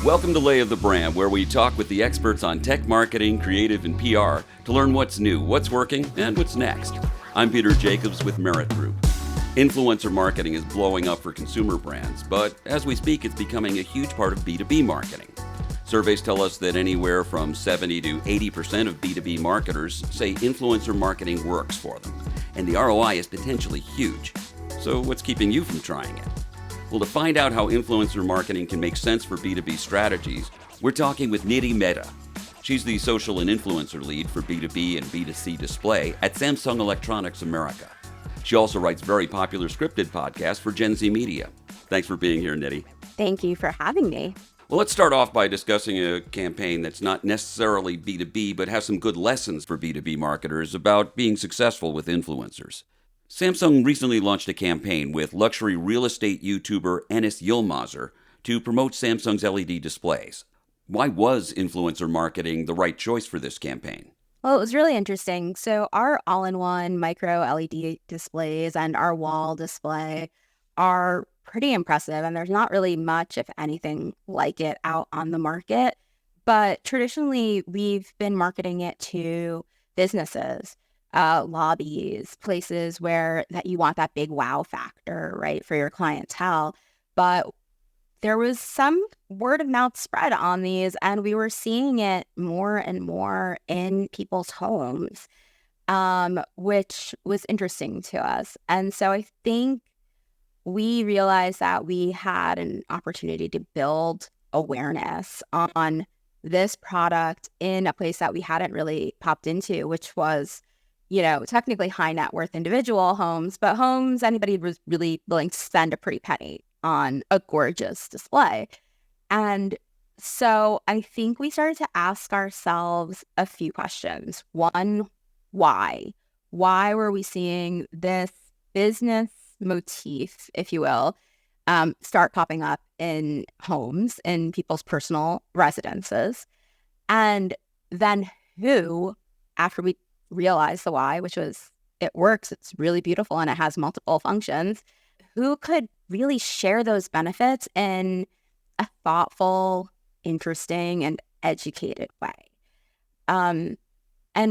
Welcome to Lay of the Brand, where we talk with the experts on tech marketing, creative, and PR to learn what's new, what's working, and what's next. I'm Peter Jacobs with Merit Group. Influencer marketing is blowing up for consumer brands, but as we speak, it's becoming a huge part of B2B marketing. Surveys tell us that anywhere from 70 to 80% of B2B marketers say influencer marketing works for them, and the ROI is potentially huge. So what's keeping you from trying it? Well, to find out how influencer marketing can make sense for B2B strategies, we're talking with Nidhi Mehta. She's the social and influencer lead for B2B and B2C display at Samsung Electronics America. She also writes very popular scripted podcasts for Gen Z Media. Thanks for being here, Nidhi. Thank you for having me. Well, let's start off by discussing a campaign that's not necessarily B2B, but has some good lessons for B2B marketers about being successful with influencers. Samsung recently launched a campaign with luxury real estate YouTuber Enes Yilmazar to promote Samsung's LED displays. Why was influencer marketing the right choice for this campaign? Well, it was really interesting. So our all-in-one micro LED displays and our wall display are pretty impressive, and there's not really much, if anything, like it out on the market. But traditionally, we've been marketing it to businesses, lobbies, places where that you want that big wow factor, right, for your clientele. But there was some word of mouth spread on these, and we were seeing it more and more in people's homes, which was interesting to us. And so I think we realized that we had an opportunity to build awareness on this product in a place that we hadn't really popped into, which was, technically high net worth individual homes, but homes anybody was really willing to spend a pretty penny on a gorgeous display. And so I think we started to ask ourselves a few questions. One, why? Why were we seeing this business motif, if you will, start popping up in homes, in people's personal residences? And then who, after we realized the why, which was it works, it's really beautiful, and it has multiple functions, who could really share those benefits in a thoughtful, interesting, and educated way? And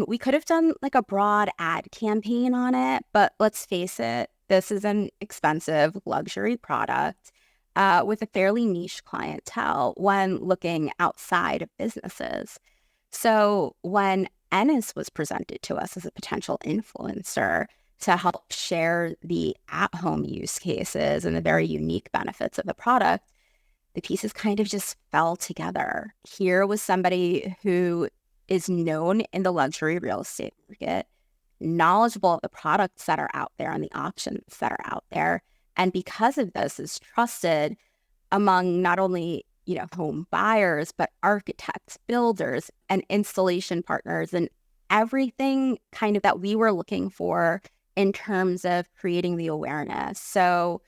we could have done like a broad ad campaign on it, but let's face it, this is an expensive luxury product with a fairly niche clientele when looking outside of businesses. So when Enes was presented to us as a potential influencer to help share the at-home use cases and the very unique benefits of the product, the pieces kind of just fell together. Here was somebody who is known in the luxury real estate market, knowledgeable of the products that are out there and the options that are out there. And because of this, is trusted among not only, home buyers, but architects, builders, and installation partners, and everything kind of that we were looking for in terms of creating the awareness. So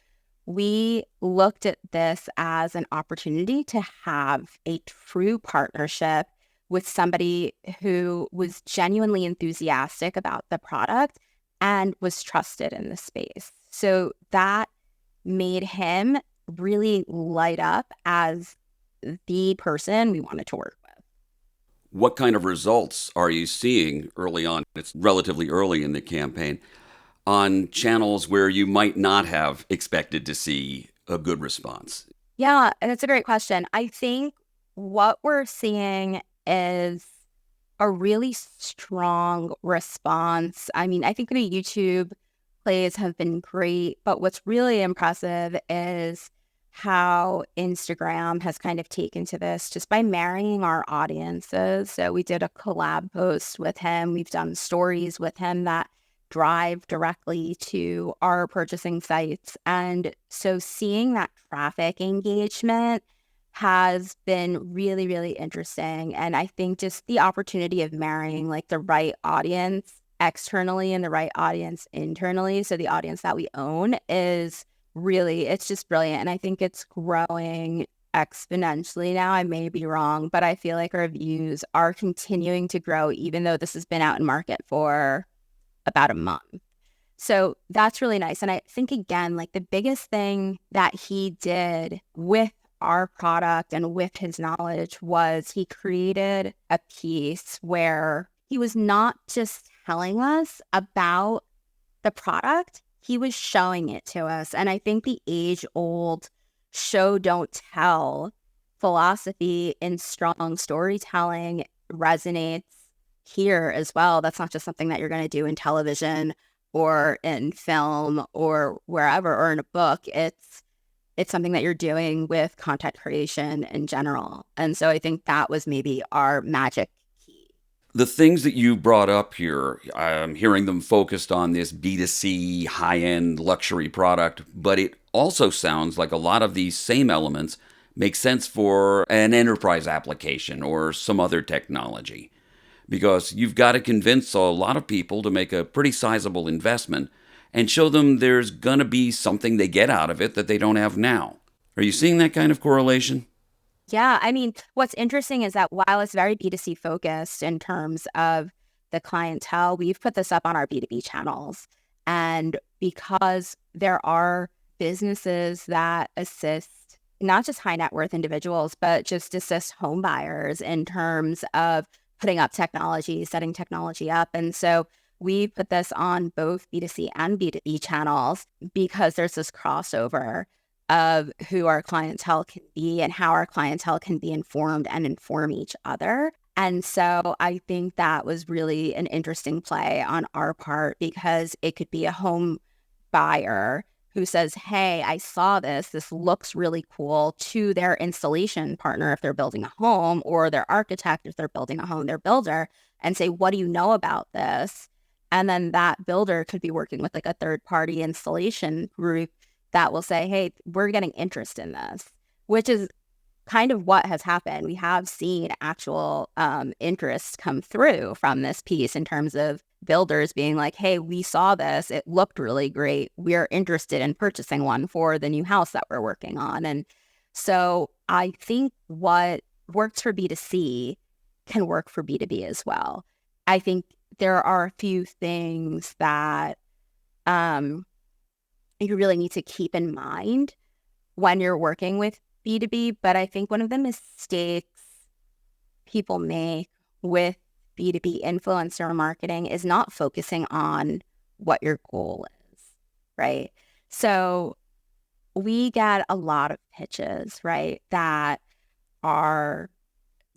we looked at this as an opportunity to have a true partnership with somebody who was genuinely enthusiastic about the product and was trusted in the space. So that made him really light up as the person we wanted to work with. What kind of results are you seeing early on? It's relatively early in the campaign, on channels where you might not have expected to see a good response? Yeah, and it's a great question. I think what we're seeing is a really strong response. I mean, I think the YouTube plays have been great, but what's really impressive is how Instagram has kind of taken to this just by marrying our audiences. So we did a collab post with him. We've done stories with him that drive directly to our purchasing sites. And so seeing that traffic engagement has been really, really interesting. And I think just the opportunity of marrying like the right audience externally and the right audience internally, so the audience that we own, is really, it's just brilliant. And I think it's growing exponentially now. I may be wrong, but I feel like our views are continuing to grow, even though this has been out in market for about a month. So that's really nice. And I think, again, like the biggest thing that he did with our product and with his knowledge was he created a piece where he was not just telling us about the product, he was showing it to us. And I think the age-old show don't tell philosophy in strong storytelling resonates here as well. That's not just something that you're going to do in television or in film or wherever or in a book. It's something that you're doing with content creation in general. And so I think that was maybe our magic key. The things that you brought up here, I'm hearing them focused on this B2C high-end luxury product, but it also sounds like a lot of these same elements make sense for an enterprise application or some other technology. Because you've got to convince a lot of people to make a pretty sizable investment and show them there's going to be something they get out of it that they don't have now. Are you seeing that kind of correlation? Yeah, I mean, what's interesting is that while it's very B2C focused in terms of the clientele, we've put this up on our B2B channels. And because there are businesses that assist not just high net worth individuals, but just assist home buyers in terms of putting up technology, setting technology up. And so we put this on both B2C and B2B channels because there's this crossover of who our clientele can be and how our clientele can be informed and inform each other. And so I think that was really an interesting play on our part because it could be a home buyer who says, hey, I saw this. This looks really cool to their installation partner if they're building a home, or their architect if they're building a home, their builder, and say, what do you know about this? And then that builder could be working with like a third-party installation group that will say, hey, we're getting interest in this, which is kind of what has happened. We have seen actual interest come through from this piece in terms of builders being like, hey, we saw this. It looked really great. We're interested in purchasing one for the new house that we're working on. And so I think what works for B2C can work for B2B as well. I think there are a few things that you really need to keep in mind when you're working with B2B. But I think one of the mistakes people make with B2B influencer marketing is not focusing on what your goal is, right? So we get a lot of pitches, right, that are,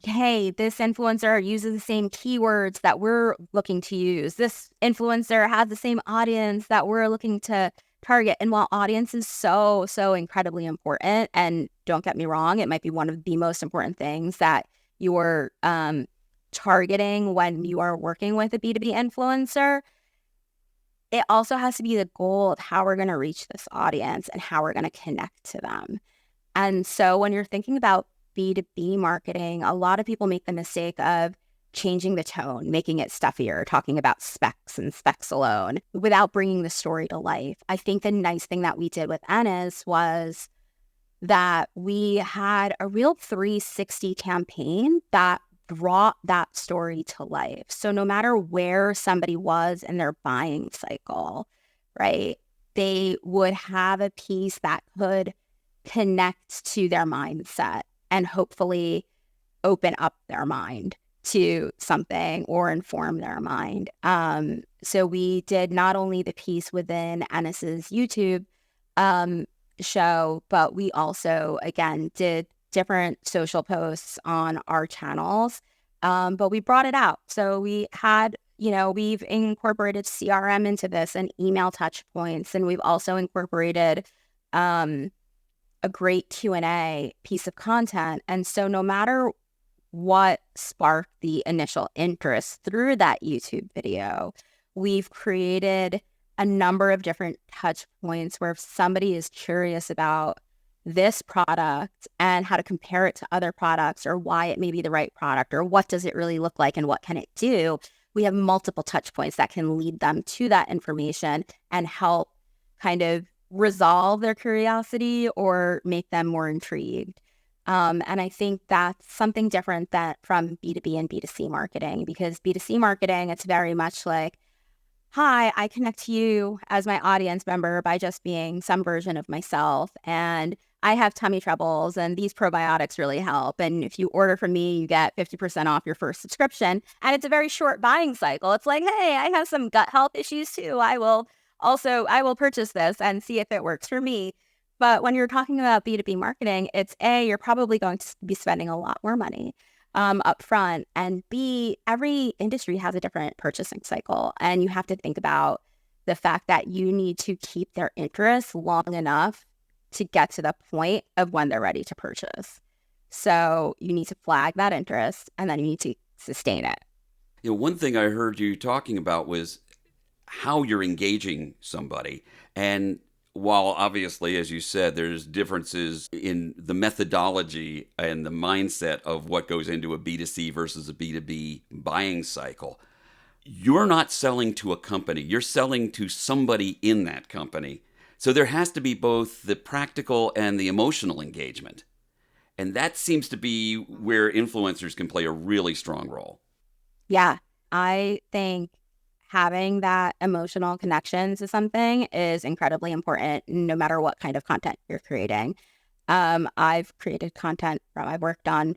hey, this influencer uses the same keywords that we're looking to use. This influencer has the same audience that we're looking to target. And while audience is so incredibly important, and don't get me wrong, it might be one of the most important things that you're targeting when you are working with a B2B influencer, it also has to be the goal of how we're going to reach this audience and how we're going to connect to them. And so when you're thinking about B2B marketing, a lot of people make the mistake of changing the tone, making it stuffier, talking about specs and specs alone without bringing the story to life. I think the nice thing that we did with Ennis was that we had a real 360 campaign that brought that story to life. So no matter where somebody was in their buying cycle, right, they would have a piece that could connect to their mindset and hopefully open up their mind to something or inform their mind. So we did not only the piece within Ennis's YouTube show, but we also, again, did different social posts on our channels, but we brought it out. So we had, we've incorporated CRM into this and email touch points, and we've also incorporated a great Q&A piece of content. And so no matter what sparked the initial interest through that YouTube video, we've created a number of different touch points where if somebody is curious about this product and how to compare it to other products or why it may be the right product or what does it really look like and what can it do, we have multiple touch points that can lead them to that information and help kind of resolve their curiosity or make them more intrigued. And I think that's something different from B2B and B2C marketing, because B2C marketing, it's very much like, hi, I connect to you as my audience member by just being some version of myself. And I have tummy troubles and these probiotics really help. And if you order from me, you get 50% off your first subscription. And it's a very short buying cycle. It's like, hey, I have some gut health issues too. I will purchase this and see if it works for me. But when you're talking about B2B marketing, it's A, you're probably going to be spending a lot more money up front. And B, every industry has a different purchasing cycle. And you have to think about the fact that you need to keep their interest long enough to get to the point of when they're ready to purchase. So you need to flag that interest and then you need to sustain it. One thing I heard you talking about was how you're engaging somebody. And while obviously, as you said, there's differences in the methodology and the mindset of what goes into a B2C versus a B2B buying cycle, you're not selling to a company, you're selling to somebody in that company. So there has to be both the practical and the emotional engagement. And that seems to be where influencers can play a really strong role. Yeah, I think having that emotional connection to something is incredibly important no matter what kind of content you're creating. I've created content I've worked on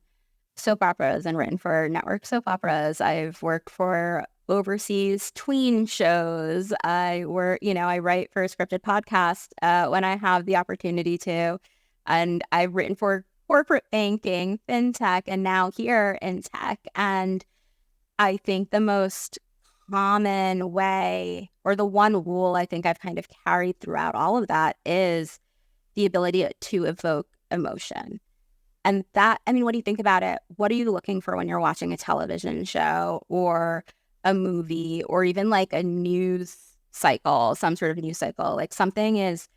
soap operas and written for network soap operas. I've worked for overseas tween shows. I write for a scripted podcast when I have the opportunity to. And I've written for corporate banking, fintech, and now here in tech. And I think the most common way, or the one rule I think I've kind of carried throughout all of that, is the ability to evoke emotion. And that, I mean, what do you think about it? What are you looking for when you're watching a television show or a movie or even like a news cycle, some sort of news cycle? Like something is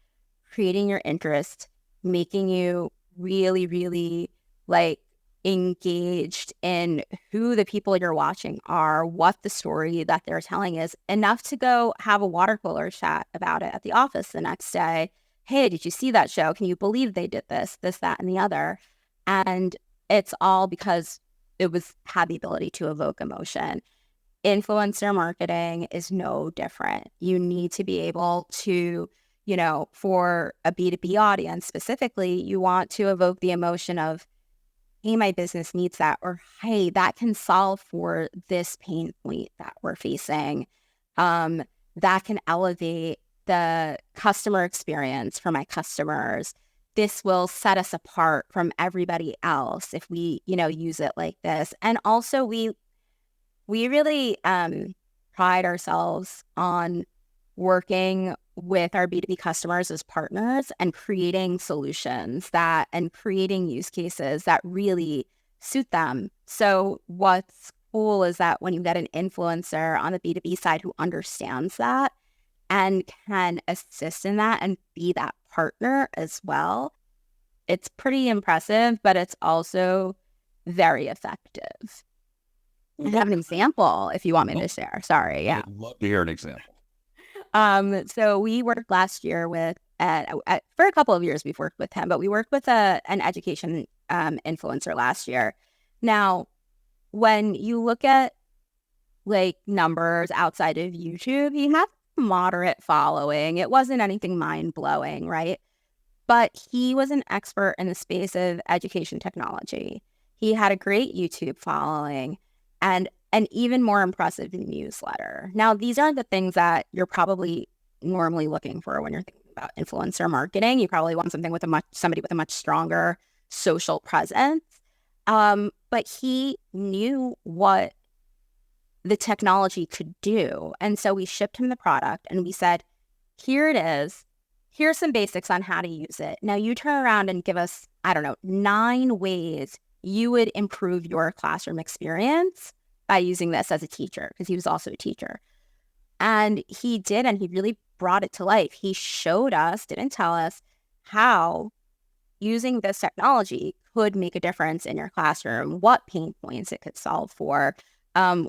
creating your interest, making you really, really like engaged in who the people you're watching are, what the story that they're telling is, enough to go have a water cooler chat about it at the office the next day. Hey, did you see that show? Can you believe they did this, that, and the other? And it's all because had the ability to evoke emotion. Influencer marketing is no different. You need to be able to, for a B2B audience specifically, you want to evoke the emotion of, hey, my business needs that, or hey, that can solve for this pain point that we're facing. That can elevate the customer experience for my customers. This will set us apart from everybody else if we, use it like this. And also we really pride ourselves on working with our B2B customers as partners and creating solutions and creating use cases that really suit them. So what's cool is that when you get an influencer on the B2B side who understands that and can assist in that and be that partner as well, it's pretty impressive, but it's also very effective. I have an example if you want me to share. Sorry. Yeah. I'd love to hear an example. So we worked last year with, for a couple of years we've worked with him, but we worked with an education influencer last year. Now, when you look at like numbers outside of YouTube, he had a moderate following. It wasn't anything mind-blowing, right? But he was an expert in the space of education technology. He had a great YouTube following and an even more impressive newsletter. Now, these aren't the things that you're probably normally looking for when you're thinking about influencer marketing. You probably want something with somebody with a much stronger social presence. But he knew what the technology could do. And so we shipped him the product and we said, here it is. Here's some basics on how to use it. Now you turn around and give us, 9 ways you would improve your classroom experience by using this as a teacher, because he was also a teacher. And he did, and he really brought it to life. He showed us, didn't tell us, how using this technology could make a difference in your classroom, what pain points it could solve for,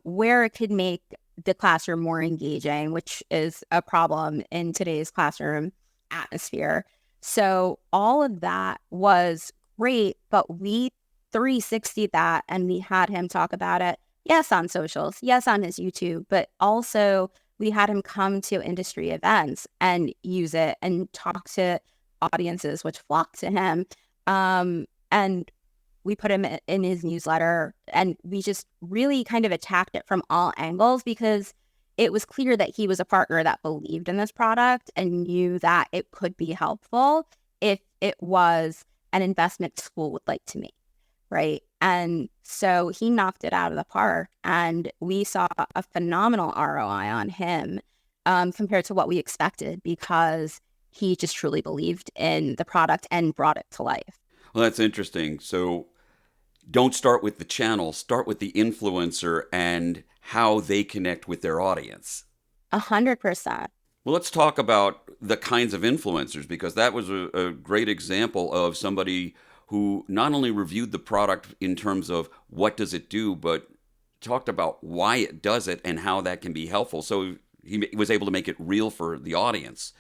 where it could make the classroom more engaging, which is a problem in today's classroom atmosphere. So all of that was great, but we 360 that and we had him talk about it. Yes, on socials, yes, on his YouTube, but also we had him come to industry events and use it and talk to audiences, which flocked to him. And we put him in his newsletter, and we just really kind of attacked it from all angles because it was clear that he was a partner that believed in this product and knew that it could be helpful if it was an investment school would like to make, right? And so he knocked it out of the park, and we saw a phenomenal ROI on him compared to what we expected because he just truly believed in the product and brought it to life. Well, that's interesting. So don't start with the channel, start with the influencer and how they connect with their audience. 100%. Well, let's talk about the kinds of influencers, because that was a great example of somebody who not only reviewed the product in terms of what does it do, but talked about why it does it and how that can be helpful. So he was able to make it real for the audience.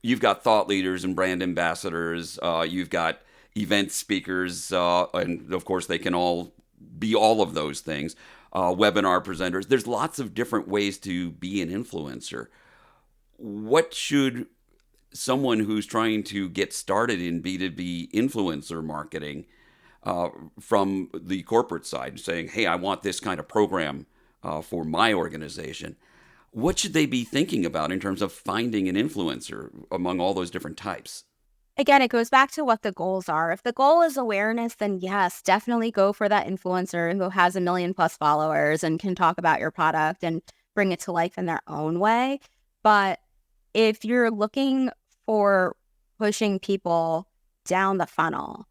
You've got thought leaders and brand ambassadors. You've got event speakers, and of course they can all be all of those things. Webinar presenters. There's lots of different ways to be an influencer. What should someone who's trying to get started in B2B influencer marketing from the corporate side, saying, hey, I want this kind of program for my organization, what should they be thinking about in terms of finding an influencer among all those different types? Again, it goes back to what the goals are. If the goal is awareness, then yes, definitely go for that influencer who has 1 million plus followers and can talk about your product and bring it to life in their own way. But if you're looking for pushing people down the funnel,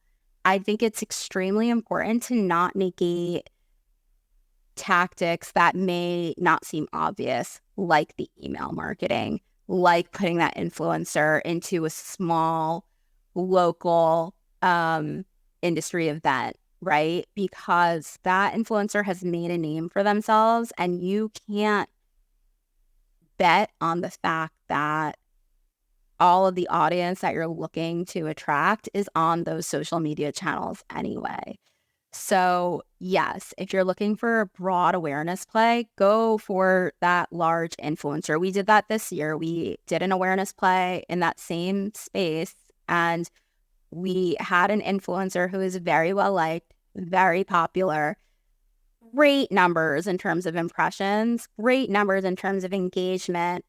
I think it's extremely important to not negate tactics that may not seem obvious, like the email marketing, like putting that influencer into a small local industry event, right? Because that influencer has made a name for themselves, and you can't bet on the fact that all of the audience that you're looking to attract is on those social media channels anyway. So yes, if you're looking for a broad awareness play, go for that large influencer. We did that this year. We did an awareness play in that same space, and we had an influencer who is very well liked, very popular, great numbers in terms of impressions, great numbers in terms of engagement,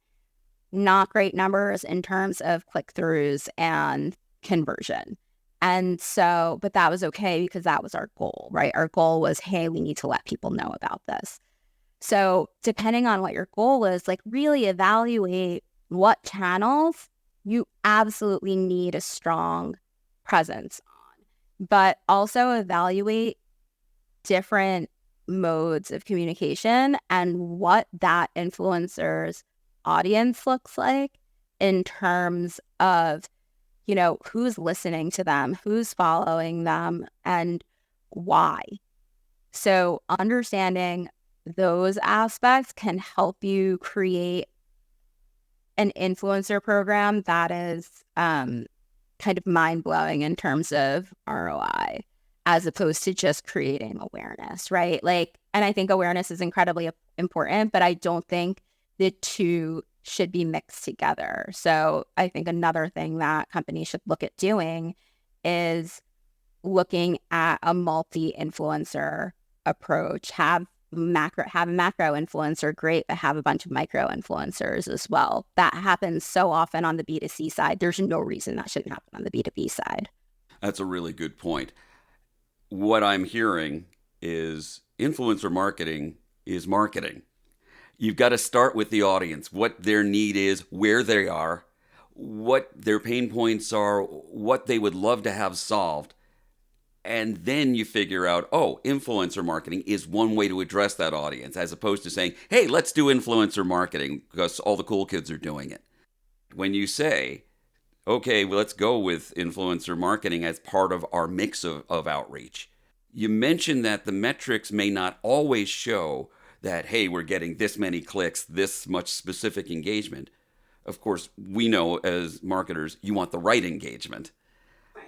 not great numbers in terms of click-throughs and conversion. And so, but that was okay because that was our goal, right? Our goal was, hey, we need to let people know about this. So depending on what your goal is, like really evaluate what channels you absolutely need a strong presence on, but also evaluate different modes of communication and what that influencer's audience looks like in terms of, you know, who's listening to them, who's following them, and why. So understanding those aspects can help you create an influencer program that is kind of mind-blowing in terms of ROI, as opposed to just creating awareness, right? Like, and I think awareness is incredibly important, but I don't think the two should be mixed together. So I think another thing that companies should look at doing is looking at a multi-influencer approach. Have a macro influencer, great, but have a bunch of micro influencers as well. That happens so often on the B2C side. There's no reason that shouldn't happen on the B2B side. That's a really good point. What I'm hearing is influencer marketing is marketing. You've got to start with the audience, what their need is, where they are, what their pain points are, what they would love to have solved. And then you figure out, oh, influencer marketing is one way to address that audience, as opposed to saying, hey, let's do influencer marketing because all the cool kids are doing it. When you say, okay, well, let's go with influencer marketing as part of our mix of outreach, you mentioned that the metrics may not always show that, hey, we're getting this many clicks, this much specific engagement. Of course, we know as marketers, you want the right engagement. Right.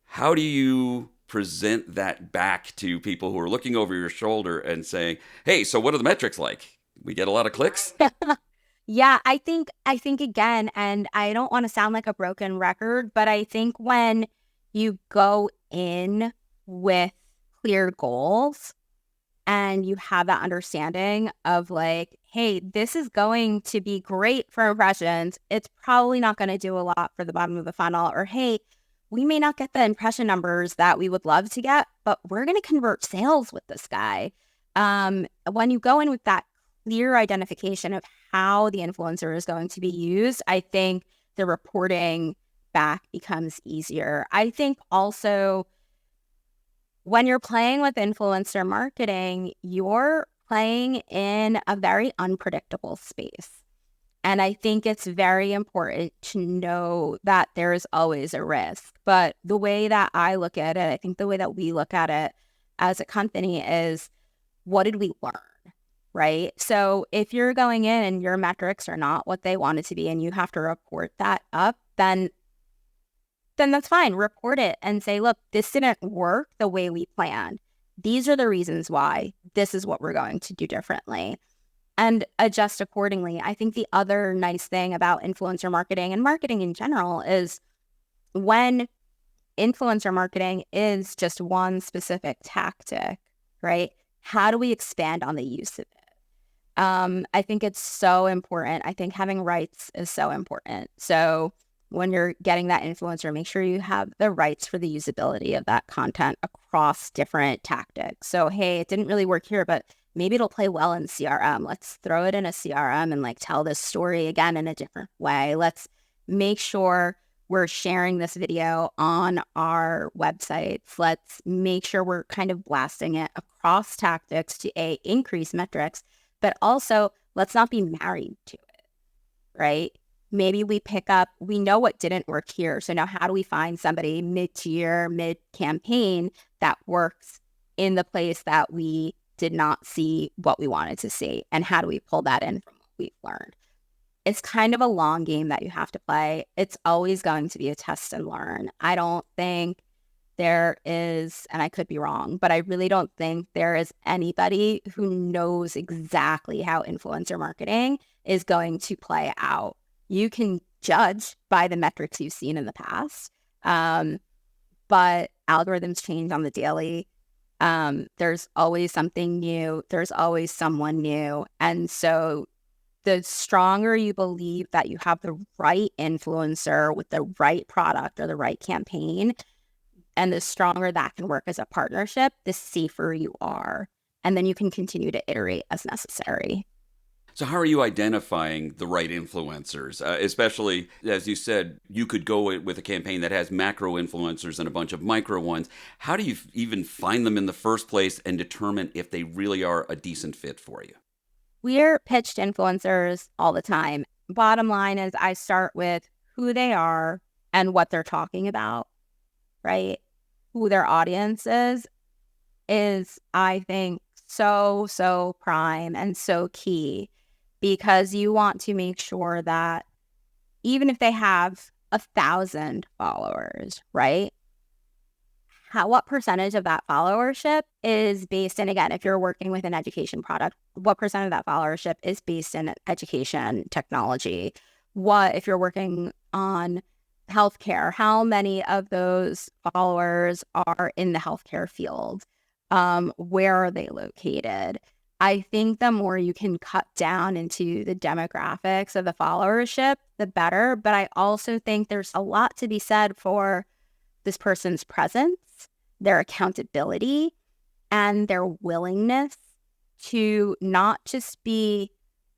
How do you present that back to people who are looking over your shoulder and saying, hey, so what are the metrics like? We get a lot of clicks? Yeah, I think again, and I don't want to sound like a broken record, but I think when you go in with clear goals and you have that understanding of like, hey, this is going to be great for impressions. It's probably not going to do a lot for the bottom of the funnel. Or, hey, we may not get the impression numbers that we would love to get, but we're going to convert sales with this guy. When you go in with that clear identification of how the influencer is going to be used, I think the reporting back becomes easier. I think also when you're playing with influencer marketing, you're playing in a very unpredictable space. And I think it's very important to know that there is always a risk. But the way that I look at it, I think the way that we look at it as a company is, what did we learn? Right? So if you're going in and your metrics are not what they want it to be and you have to report that up, then that's fine. Report it and say, look, this didn't work the way we planned. These are the reasons why. This is what we're going to do differently, and adjust accordingly. I think the other nice thing about influencer marketing and marketing in general is when influencer marketing is just one specific tactic, right? How do we expand on the use of it? I think it's so important. I think having rights is so important. So when you're getting that influencer, make sure you have the rights for the usability of that content across different tactics. So, hey, it didn't really work here, but maybe it'll play well in CRM. Let's throw it in a CRM and like tell this story again in a different way. Let's make sure we're sharing this video on our websites. Let's make sure we're kind of blasting it across tactics to increase metrics, but also let's not be married to it, right? Maybe we know what didn't work here. So now how do we find somebody mid-tier, mid-campaign that works in the place that we did not see what we wanted to see? And how do we pull that in from what we've learned? It's kind of a long game that you have to play. It's always going to be a test and learn. I don't think there is, and I could be wrong, but I really don't think there is anybody who knows exactly how influencer marketing is going to play out. You can judge by the metrics you've seen in the past, but algorithms change on the daily. There's always something new. There's always someone new. And so the stronger you believe that you have the right influencer with the right product or the right campaign, and the stronger that can work as a partnership, the safer you are. And then you can continue to iterate as necessary. So how are you identifying the right influencers? Especially, as you said, you could go with a campaign that has macro influencers and a bunch of micro ones. How do you even find them in the first place and determine if they really are a decent fit for you? We're pitched influencers all the time. Bottom line is I start with who they are and what they're talking about, right? Who their audience is I think, so prime and so key, because you want to make sure that even if they have 1,000 followers, right? What percentage of that followership is based in, again, if you're working with an education product, what percent of that followership is based in education technology? What, if you're working on healthcare, how many of those followers are in the healthcare field? Where are they located? I think the more you can cut down into the demographics of the followership, the better. But I also think there's a lot to be said for this person's presence, their accountability, and their willingness to not just be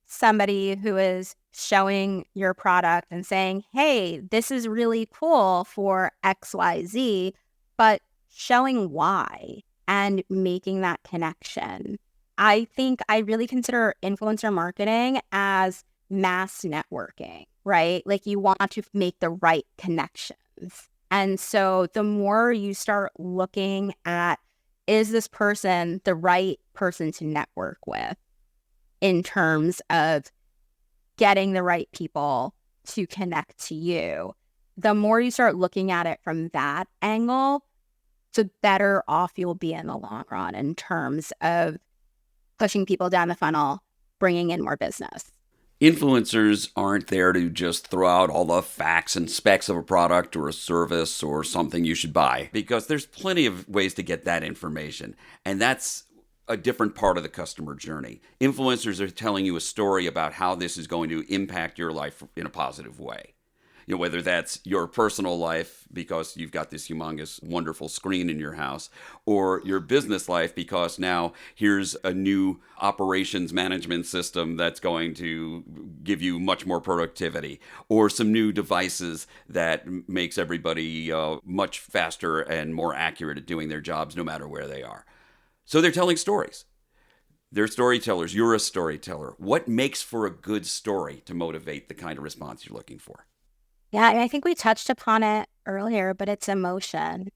somebody who is showing your product and saying, hey, this is really cool for XYZ, but showing why and making that connection. I think I really consider influencer marketing as mass networking, right? Like you want to make the right connections. And so the more you start looking at, is this person the right person to network with in terms of getting the right people to connect to you, the more you start looking at it from that angle, the better off you'll be in the long run in terms of pushing people down the funnel, bringing in more business. Influencers aren't there to just throw out all the facts and specs of a product or a service or something you should buy, because there's plenty of ways to get that information. And that's a different part of the customer journey. Influencers are telling you a story about how this is going to impact your life in a positive way. Whether that's your personal life because you've got this humongous, wonderful screen in your house, or your business life because now here's a new operations management system that's going to give you much more productivity, or some new devices that makes everybody much faster and more accurate at doing their jobs no matter where they are. So they're telling stories. They're storytellers. You're a storyteller. What makes for a good story to motivate the kind of response you're looking for? Yeah, and I think we touched upon it earlier, but it's emotion.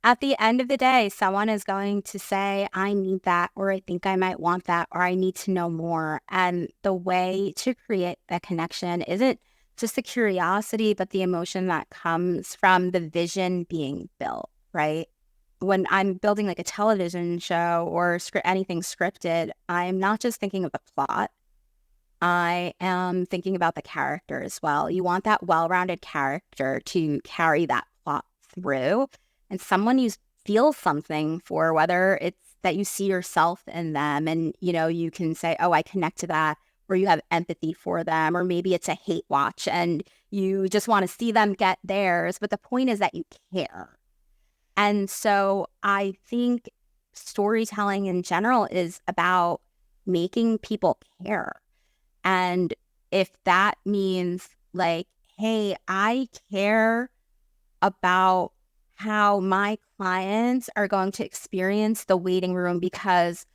At the end of the day, someone is going to say, I need that, or I think I might want that, or I need to know more. And the way to create that connection isn't just the curiosity, but the emotion that comes from the vision being built, right? When I'm building like a television show or anything scripted, I'm not just thinking of the plot. I am thinking about the character as well. You want that well-rounded character to carry that plot through, and someone you feel something for, whether it's that you see yourself in them and, you can say, oh, I connect to that, or you have empathy for them, or maybe it's a hate watch and you just want to see them get theirs. But the point is that you care. And so I think storytelling in general is about making people care. And if that means like, hey, I care about how my clients are going to experience the waiting room because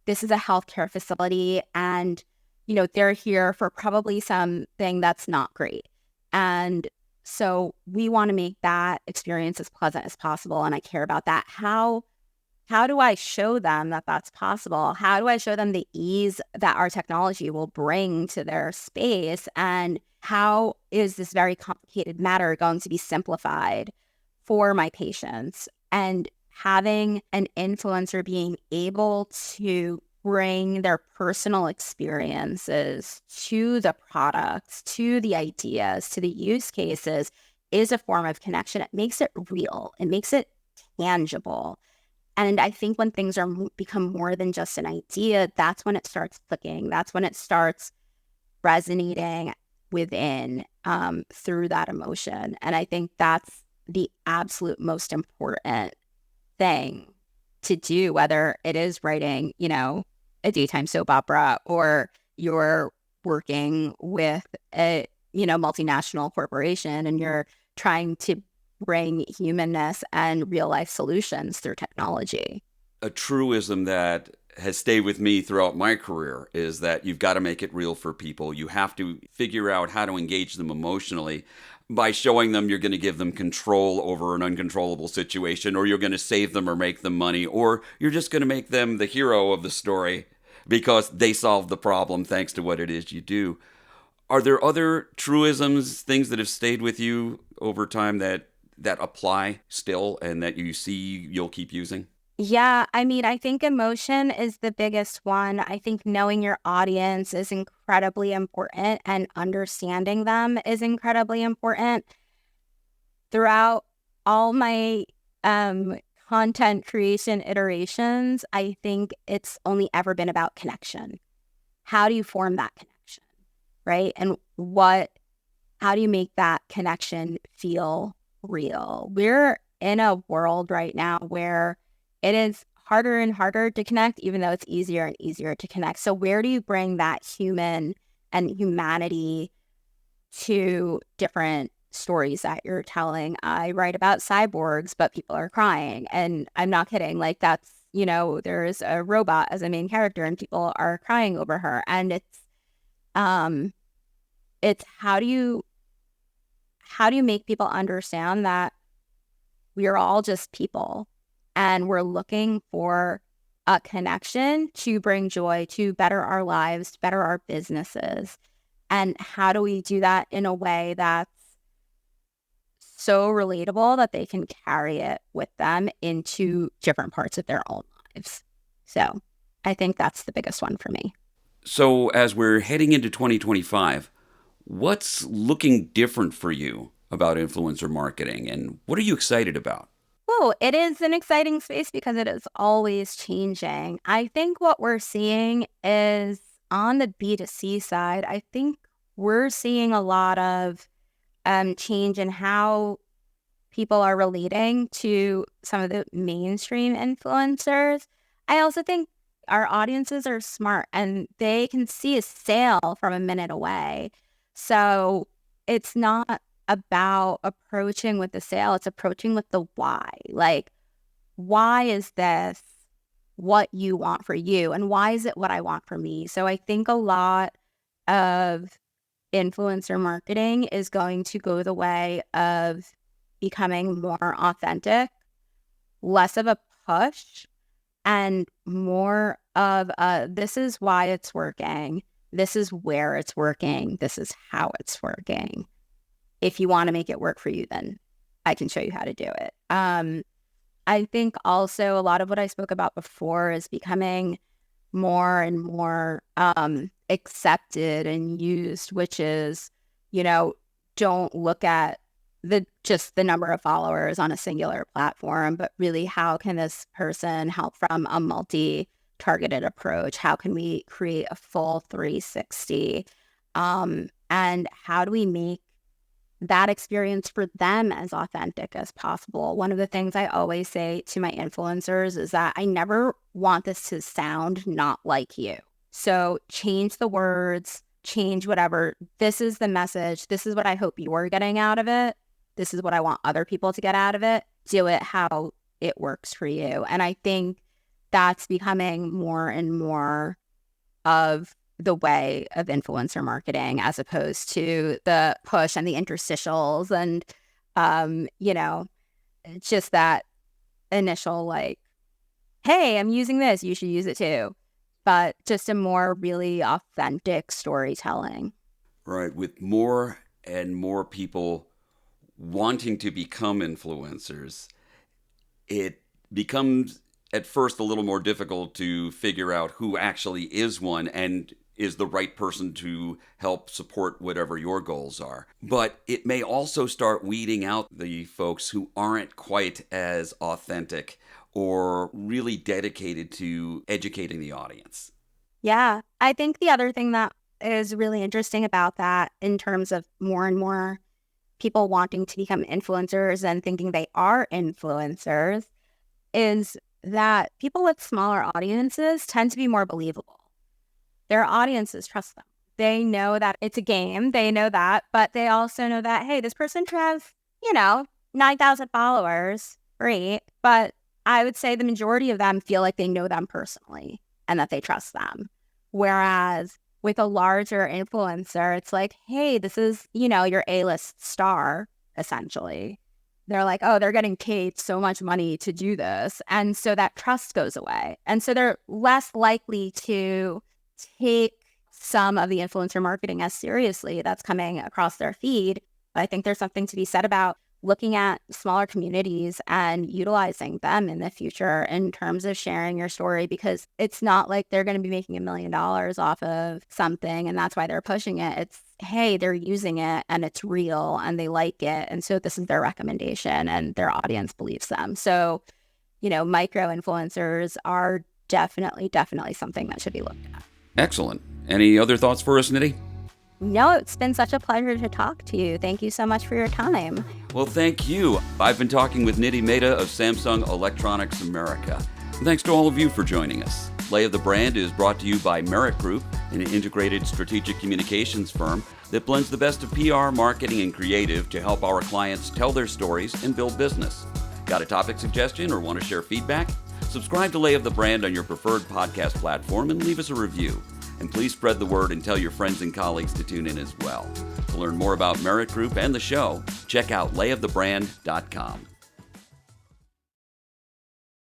this is a healthcare facility and, they're here for probably something that's not great. And so we want to make that experience as pleasant as possible. And I care about that. How do I show them that that's possible? How do I show them the ease that our technology will bring to their space? And how is this very complicated matter going to be simplified for my patients? And having an influencer being able to bring their personal experiences to the products, to the ideas, to the use cases is a form of connection. It makes it real. It makes it tangible. And I think when things become more than just an idea, that's when it starts clicking. That's when it starts resonating within through that emotion. And I think that's the absolute most important thing to do, whether it is writing, a daytime soap opera, or you're working with a, multinational corporation and you're trying to bring humanness and real life solutions through technology. A truism that has stayed with me throughout my career is that you've got to make it real for people. You have to figure out how to engage them emotionally by showing them you're going to give them control over an uncontrollable situation, or you're going to save them or make them money, or you're just going to make them the hero of the story because they solved the problem thanks to what it is you do. Are there other truisms, things that have stayed with you over time that apply still and that you see you'll keep using? Yeah, I think emotion is the biggest one. I think knowing your audience is incredibly important and understanding them is incredibly important. Throughout all my content creation iterations, I think it's only ever been about connection. How do you form that connection, right? And how do you make that connection feel real? We're in a world right now where it is harder and harder to connect, even though it's easier and easier to connect. So where do you bring that human and humanity to different stories that you're telling? I write about cyborgs, but people are crying. And I'm not kidding. Like that's, there's a robot as a main character and people are crying over her. And it's how do you make people understand that we are all just people and we're looking for a connection to bring joy, to better our lives, better our businesses. And how do we do that in a way that's so relatable that they can carry it with them into different parts of their own lives? So I think that's the biggest one for me. So, as we're heading into 2025, what's looking different for you about influencer marketing, and what are you excited about? Oh, it is an exciting space because it is always changing. I think what we're seeing is on the B2C side, I think we're seeing a lot of change in how people are relating to some of the mainstream influencers. I also think our audiences are smart and they can see a sale from a minute away. So it's not about approaching with the sale, it's approaching with the why. Like, why is this what you want for you? And why is it what I want for me? So I think a lot of influencer marketing is going to go the way of becoming more authentic, less of a push, and more of a this is why it's working, this is where it's working, this is how it's working. If you want to make it work for you, then I can show you how to do it. I think also a lot of what I spoke about before is becoming more and more accepted and used, which is, don't look at just the number of followers on a singular platform, but really how can this person help from a multi-targeted approach? How can we create a full 360? And how do we make that experience for them as authentic as possible? One of the things I always say to my influencers is that I never want this to sound not like you. So change the words, change whatever. This is the message. This is what I hope you're getting out of it. This is what I want other people to get out of it. Do it how it works for you. And I think that's becoming more and more of the way of influencer marketing, as opposed to the push and the interstitials and, just that initial like, hey, I'm using this, you should use it too. But just a more really authentic storytelling. Right, with more and more people wanting to become influencers, it becomes at first a little more difficult to figure out who actually is one and is the right person to help support whatever your goals are. But it may also start weeding out the folks who aren't quite as authentic or really dedicated to educating the audience. Yeah, I think the other thing that is really interesting about that, in terms of more and more people wanting to become influencers and thinking they are influencers, is that people with smaller audiences tend to be more believable. Their audiences trust them. They know that it's a game. They know that, but they also know that, hey, this person has, 9,000 followers. Great. But I would say the majority of them feel like they know them personally and that they trust them. Whereas with a larger influencer, it's like, hey, this is, your A-list star, essentially. They're like, oh, they're getting paid so much money to do this. And so that trust goes away. And so they're less likely to take some of the influencer marketing as seriously that's coming across their feed. But I think there's something to be said about looking at smaller communities and utilizing them in the future in terms of sharing your story, because it's not like they're going to be making $1 million off of something and that's why they're pushing it. It's, hey, they're using it and it's real and they like it. And so this is their recommendation and their audience believes them. So, micro influencers are definitely something that should be looked at. Excellent. Any other thoughts for us, Nidhi? No, it's been such a pleasure to talk to you. Thank you so much for your time. Well, thank you. I've been talking with Nidhi Mehta of Samsung Electronics America. And thanks to all of you for joining us. Lay of the Brand is brought to you by Merit Group, an integrated strategic communications firm that blends the best of PR, marketing, and creative to help our clients tell their stories and build business. Got a topic suggestion or want to share feedback? Subscribe to Lay of the Brand on your preferred podcast platform and leave us a review. And please spread the word and tell your friends and colleagues to tune in as well. To learn more about Merit Group and the show, check out layofthebrand.com.